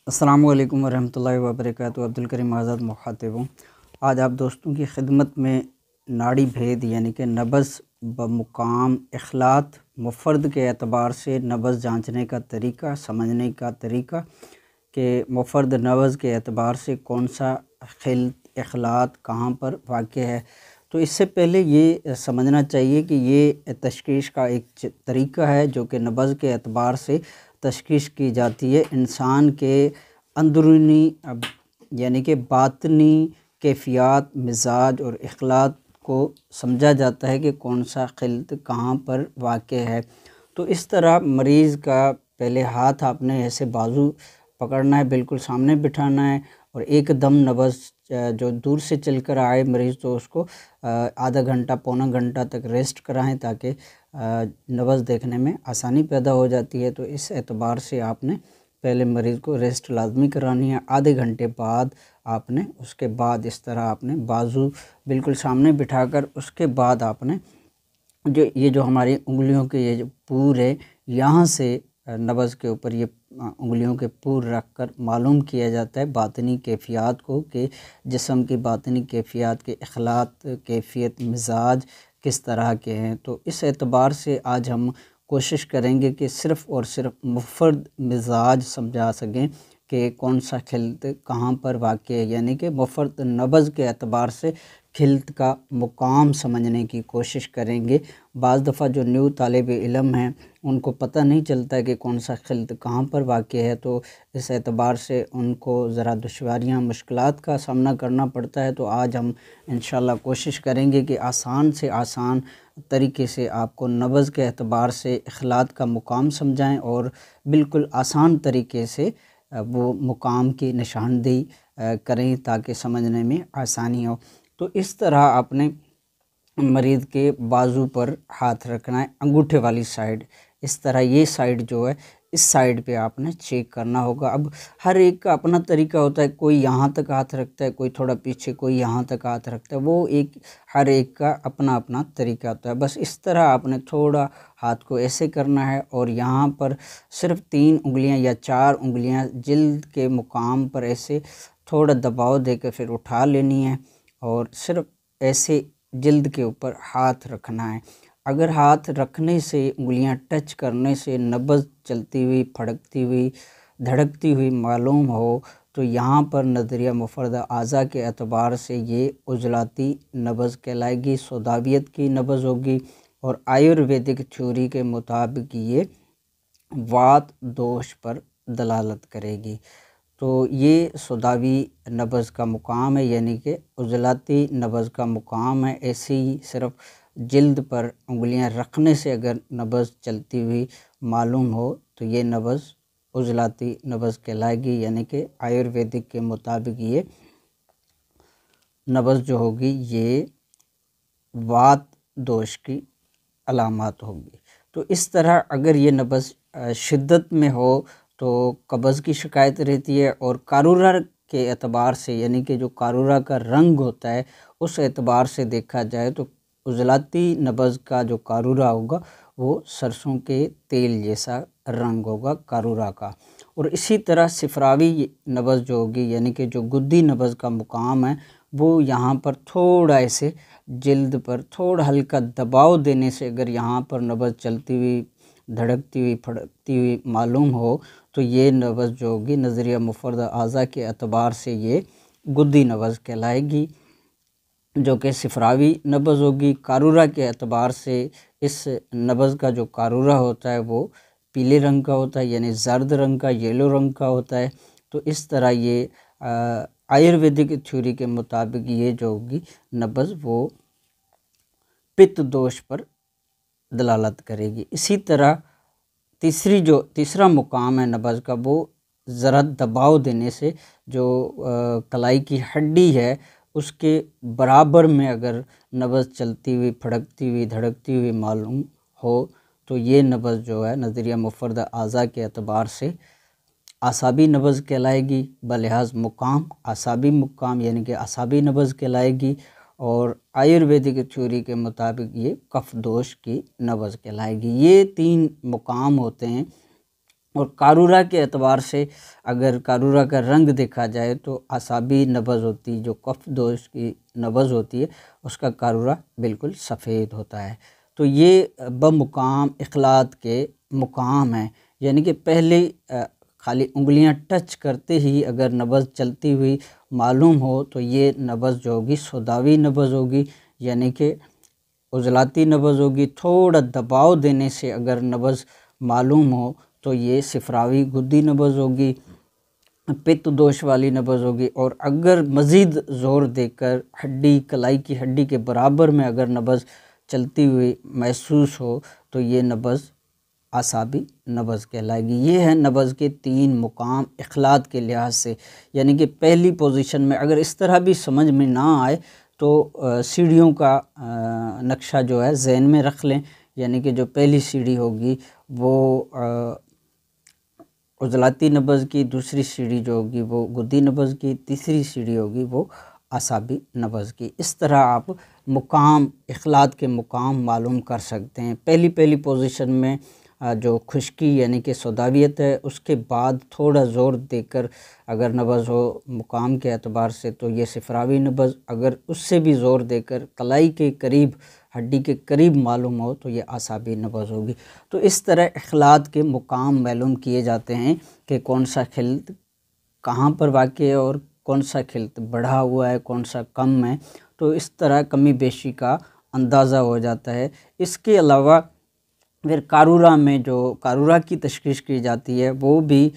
السلام علیکم ورحمۃ اللہ وبرکاتہ۔ عبدالکریم آزاد مخاطب ہوں۔ آج آپ دوستوں کی خدمت میں ناڑی بھید یعنی کہ نبض بمقام اخلاط مفرد کے اعتبار سے نبض جانچنے کا طریقہ، سمجھنے کا طریقہ کہ مفرد نبض کے اعتبار سے کون سا خلط اخلاط کہاں پر واقع ہے۔ تو اس سے پہلے یہ سمجھنا چاہیے کہ یہ تشخیص کا ایک طریقہ ہے جو کہ نبض کے اعتبار سے تشخیص کی جاتی ہے۔ انسان کے اندرونی یعنی کہ باطنی کیفیات، مزاج اور اخلاط کو سمجھا جاتا ہے کہ کون سا خلط کہاں پر واقع ہے۔ تو اس طرح مریض کا پہلے ہاتھ آپ نے ایسے بازو پکڑنا ہے، بالکل سامنے بٹھانا ہے اور ایک دم نبض جو دور سے چل کر آئے مریض تو اس کو آدھا گھنٹہ پونا گھنٹہ تک ریسٹ کرائیں تاکہ نبض دیکھنے میں آسانی پیدا ہو جاتی ہے۔ تو اس اعتبار سے آپ نے پہلے مریض کو ریسٹ لازمی کرانی ہے۔ آدھے گھنٹے بعد آپ نے اس کے بعد اس طرح آپ نے بازو بالکل سامنے بٹھا کر اس کے بعد آپ نے یہ جو ہماری انگلیوں کے یہ جو پور ہے یہاں سے نبض کے اوپر یہ انگلیوں کے پور رکھ کر معلوم کیا جاتا ہے باطنی کیفیات کو کہ جسم کی باطنی کیفیات کے اخلاط، کیفیت، مزاج کس طرح کے ہیں۔ تو اس اعتبار سے آج ہم کوشش کریں گے کہ صرف اور صرف مفرد مزاج سمجھا سکیں کہ کون سا خلط کہاں پر واقع ہے، یعنی کہ مفرد نبض کے اعتبار سے خلط کا مقام سمجھنے کی کوشش کریں گے۔ بعض دفعہ جو نیو طالب علم ہیں ان کو پتہ نہیں چلتا کہ کون سا خلط کہاں پر واقع ہے، تو اس اعتبار سے ان کو ذرا دشواریاں، مشکلات کا سامنا کرنا پڑتا ہے۔ تو آج ہم انشاءاللہ کوشش کریں گے کہ آسان سے آسان طریقے سے آپ کو نبض کے اعتبار سے اخلاط کا مقام سمجھائیں اور بالکل آسان طریقے سے وہ مقام کی نشاندہی کریں تاکہ سمجھنے میں آسانی ہو۔ تو اس طرح آپ نے مریض کے بازو پر ہاتھ رکھنا ہے، انگوٹھے والی سائیڈ، اس طرح یہ سائیڈ جو ہے اس سائیڈ پہ آپ نے چیک کرنا ہوگا۔ اب ہر ایک کا اپنا طریقہ ہوتا ہے، کوئی یہاں تک ہاتھ رکھتا ہے، کوئی تھوڑا پیچھے، کوئی یہاں تک ہاتھ رکھتا ہے، وہ ہر ایک کا اپنا اپنا طریقہ ہوتا ہے۔ بس اس طرح آپ نے تھوڑا ہاتھ کو ایسے کرنا ہے اور یہاں پر صرف 3 انگلیاں یا 4 انگلیاں جلد کے مقام پر ایسے تھوڑا دباؤ دے کے پھر اٹھا لینی ہے اور صرف ایسے جلد کے اوپر ہاتھ رکھنا ہے۔ اگر ہاتھ رکھنے سے، انگلیاں ٹچ کرنے سے نبض چلتی ہوئی، پھڑکتی ہوئی، دھڑکتی ہوئی معلوم ہو تو یہاں پر نظریہ مفردہ اعضاء کے اعتبار سے یہ عضلاتی نبض کہلائے گی، سوداویت کی نبض ہوگی اور آیورویدک تھیوری کے مطابق یہ وات دوش پر دلالت کرے گی۔ تو یہ سوداوی نبض کا مقام ہے، یعنی کہ عضلاتی نبض کا مقام ہے۔ ایسے ہی صرف جلد پر انگلیاں رکھنے سے اگر نبض چلتی ہوئی معلوم ہو تو یہ نبض عضلاتی نبض کہلائے گی، یعنی کہ آیورویدک کے مطابق یہ نبض جو ہوگی یہ وات دوش کی علامات ہوگی۔ تو اس طرح اگر یہ نبض شدت میں ہو تو قبض کی شکایت رہتی ہے، اور قارورہ کے اعتبار سے یعنی کہ جو قارورہ کا رنگ ہوتا ہے اس اعتبار سے دیکھا جائے تو عضلاتی نبض کا جو قارورہ ہوگا وہ سرسوں کے تیل جیسا رنگ ہوگا قارورہ کا۔ اور اسی طرح صفراوی نبض جو ہوگی یعنی کہ جو گدی نبض کا مقام ہے وہ یہاں پر تھوڑا ایسے جلد پر تھوڑا ہلکا دباؤ دینے سے اگر یہاں پر نبض چلتی ہوئی، دھڑکتی ہوئی، پھڑکتی ہوئی معلوم ہو تو یہ نبض جو ہوگی نظریہ مفردہ اعضاء کے اعتبار سے یہ گدی نبض کہلائے گی، جو کہ صفراوی نبض ہوگی۔ قارورہ کے اعتبار سے اس نبض کا جو قارورہ ہوتا ہے وہ پیلے رنگ کا ہوتا ہے، یعنی زرد رنگ کا، یلو رنگ کا ہوتا ہے۔ تو اس طرح یہ آیورویدک تھیوری کے مطابق یہ جو ہوگی نبض وہ پت دوش پر دلالت کرے گی۔ اسی طرح تیسرا مقام ہے نبض کا وہ ذرا دباؤ دینے سے جو کلائی کی ہڈی ہے اس کے برابر میں اگر نبض چلتی ہوئی، پھڑکتی ہوئی، دھڑکتی ہوئی معلوم ہو تو یہ نبض جو ہے نظریہ مفردہ اعضاء کے اعتبار سے اعصابی نبض کہلائے گی، بلحاظ مقام اعصابی مقام یعنی کہ اعصابی نبض کہلائے گی، اور آیورویدک تھیوری کے مطابق یہ کف دوش کی نبض کہلائے گی۔ یہ 3 مقام ہوتے ہیں اور قارورہ کے اعتبار سے اگر قارورہ کا رنگ دیکھا جائے تو اعصابی نبض ہوتی، جو کف دوش کی نبض ہوتی ہے اس کا قارورہ بالکل سفید ہوتا ہے۔ تو یہ بمقام اخلاط کے مقام ہیں، یعنی کہ پہلے خالی انگلیاں ٹچ کرتے ہی اگر نبض چلتی ہوئی معلوم ہو تو یہ نبض جو ہوگی سوداوی نبض ہوگی، یعنی کہ عضلاتی نبض ہوگی۔ تھوڑا دباؤ دینے سے اگر نبض معلوم ہو تو یہ صفراوی گدی نبض ہوگی، پت دوش والی نبض ہوگی۔ اور اگر مزید زور دے کر ہڈی، کلائی کی ہڈی کے برابر میں اگر نبض چلتی ہوئی محسوس ہو تو یہ نبض اعصابی نبض کہلائے گی۔ یہ ہے نبض کے 3 مقام اخلاط کے لحاظ سے، یعنی کہ پہلی پوزیشن میں اگر اس طرح بھی سمجھ میں نہ آئے تو سیڑھیوں کا نقشہ جو ہے ذہن میں رکھ لیں، یعنی کہ جو پہلی سیڑھی ہوگی وہ عضلاتی نبض کی، دوسری سیڑھی جو ہوگی وہ گدی نبض کی، تیسری سیڑھی ہوگی وہ اعصابی نبض کی۔ اس طرح آپ مقام اخلاط کے مقام معلوم کر سکتے ہیں۔ پہلی پوزیشن میں جو خشکی یعنی کہ سوداویت ہے، اس کے بعد تھوڑا زور دے کر اگر نبض ہو مقام کے اعتبار سے تو یہ صفراوی نبض، اگر اس سے بھی زور دے کر کلائی کے قریب، ہڈی کے قریب معلوم ہو تو یہ اعصابی نبض ہوگی۔ تو اس طرح اخلاط کے مقام معلوم کیے جاتے ہیں کہ کون سا خلط کہاں پر واقع ہے اور کون سا خلط بڑھا ہوا ہے، کون سا کم ہے، تو اس طرح کمی بیشی کا اندازہ ہو جاتا ہے۔ اس کے علاوہ پھر قارورہ میں جو قارورہ کی تشخیص کی جاتی ہے وہ بھی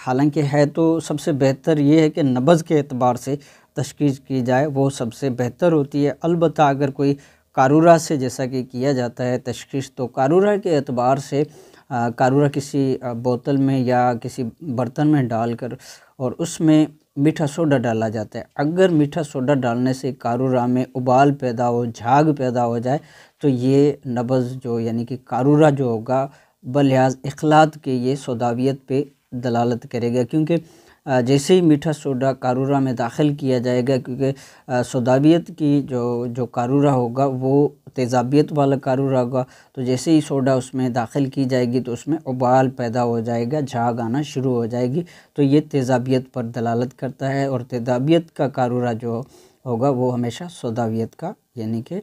حالانکہ ہے تو سب سے بہتر یہ ہے کہ نبض کے اعتبار سے تشخیص کی جائے، وہ سب سے بہتر ہوتی ہے۔ البتہ اگر کوئی قارورہ سے جیسا کہ کیا جاتا ہے تشخیص، تو قارورہ کے اعتبار سے قارورہ کسی بوتل میں یا کسی برتن میں ڈال کر اور اس میں میٹھا سوڈا ڈالا جاتا ہے۔ اگر میٹھا سوڈا ڈالنے سے قارورہ میں ابال پیدا ہو، جھاگ پیدا ہو جائے تو یہ نبض جو یعنی کہ قارورہ جو ہوگا بلحاظ اخلاط کے یہ سوداویت پہ دلالت کرے گا، کیونکہ جیسے ہی میٹھا سوڈا قارورہ میں داخل کیا جائے گا، کیونکہ سوداویت کی جو قارورہ ہوگا وہ تیزابیت والا قارورہ ہوگا، تو جیسے ہی سوڈا اس میں داخل کی جائے گی تو اس میں ابال پیدا ہو جائے گا، جھاگ آنا شروع ہو جائے گی، تو یہ تیزابیت پر دلالت کرتا ہے۔ اور تیزابیت کا قارورہ جو ہوگا وہ ہمیشہ سوداویت کا یعنی کہ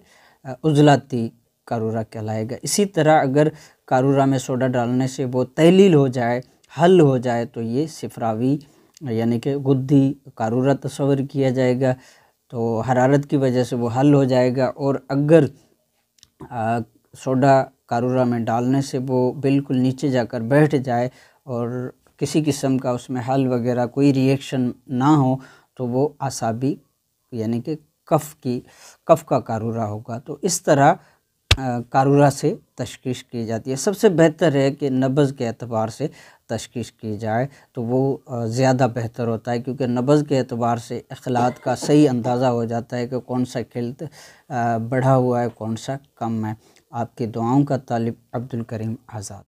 عضلاتی قارورہ کہلائے گا۔ اسی طرح اگر قارورہ میں سوڈا ڈالنے سے وہ تحلیل ہو جائے، حل ہو جائے تو یہ صفراوی یعنی کہ گدی قارورہ تصور کیا جائے گا، تو حرارت کی وجہ سے وہ حل ہو جائے گا۔ اور اگر سوڈا قارورہ میں ڈالنے سے وہ بالکل نیچے جا کر بیٹھ جائے اور کسی قسم کا اس میں حل وغیرہ کوئی ریئیکشن نہ ہو تو وہ اعصابی یعنی کہ کف کا قارورہ ہوگا۔ تو اس طرح قارورہ سے تشخیص کی جاتی ہے۔ سب سے بہتر ہے کہ نبض کے اعتبار سے تشخیص کی جائے تو وہ زیادہ بہتر ہوتا ہے، کیونکہ نبض کے اعتبار سے اخلاط کا صحیح اندازہ ہو جاتا ہے کہ کون سا خلط بڑھا ہوا ہے، کون سا کم ہے۔ آپ کی دعاؤں کا طالب عبدالکریم آزاد۔